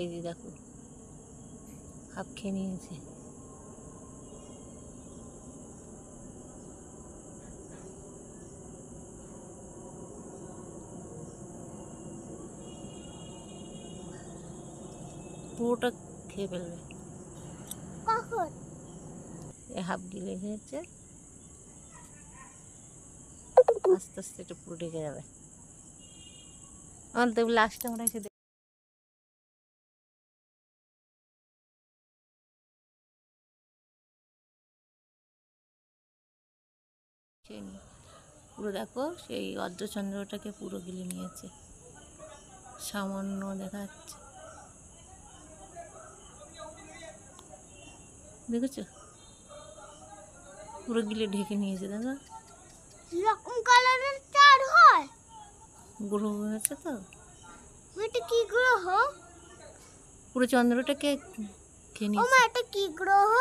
এই যে দেখো হাফ খেয়ে নিয়েছে। পুরোটা খেয়ে ফেলবে। কখন? এই হাফ গিলে খেয়েছে, আস্তে আস্তে এটা পুরো ঢেকে যাবে। আমার তো লাস্টে মনে হচ্ছে পুরো দেখো সেই অর্ধচন্দ্রটাকে পুরো গিলে নিয়েছে, সামান্য দেখা যাচ্ছে, দেখেছো পুরো গিলে ঢেকে নিয়েছে। দেখো এরকম কালারের চার হয়, গ্রহ হয়েছে তো। এটা কি গ্রহ? পুরো চন্দ্রটাকে খেয়ে ও নিয়েছে। মা, এটা কি গ্রহ?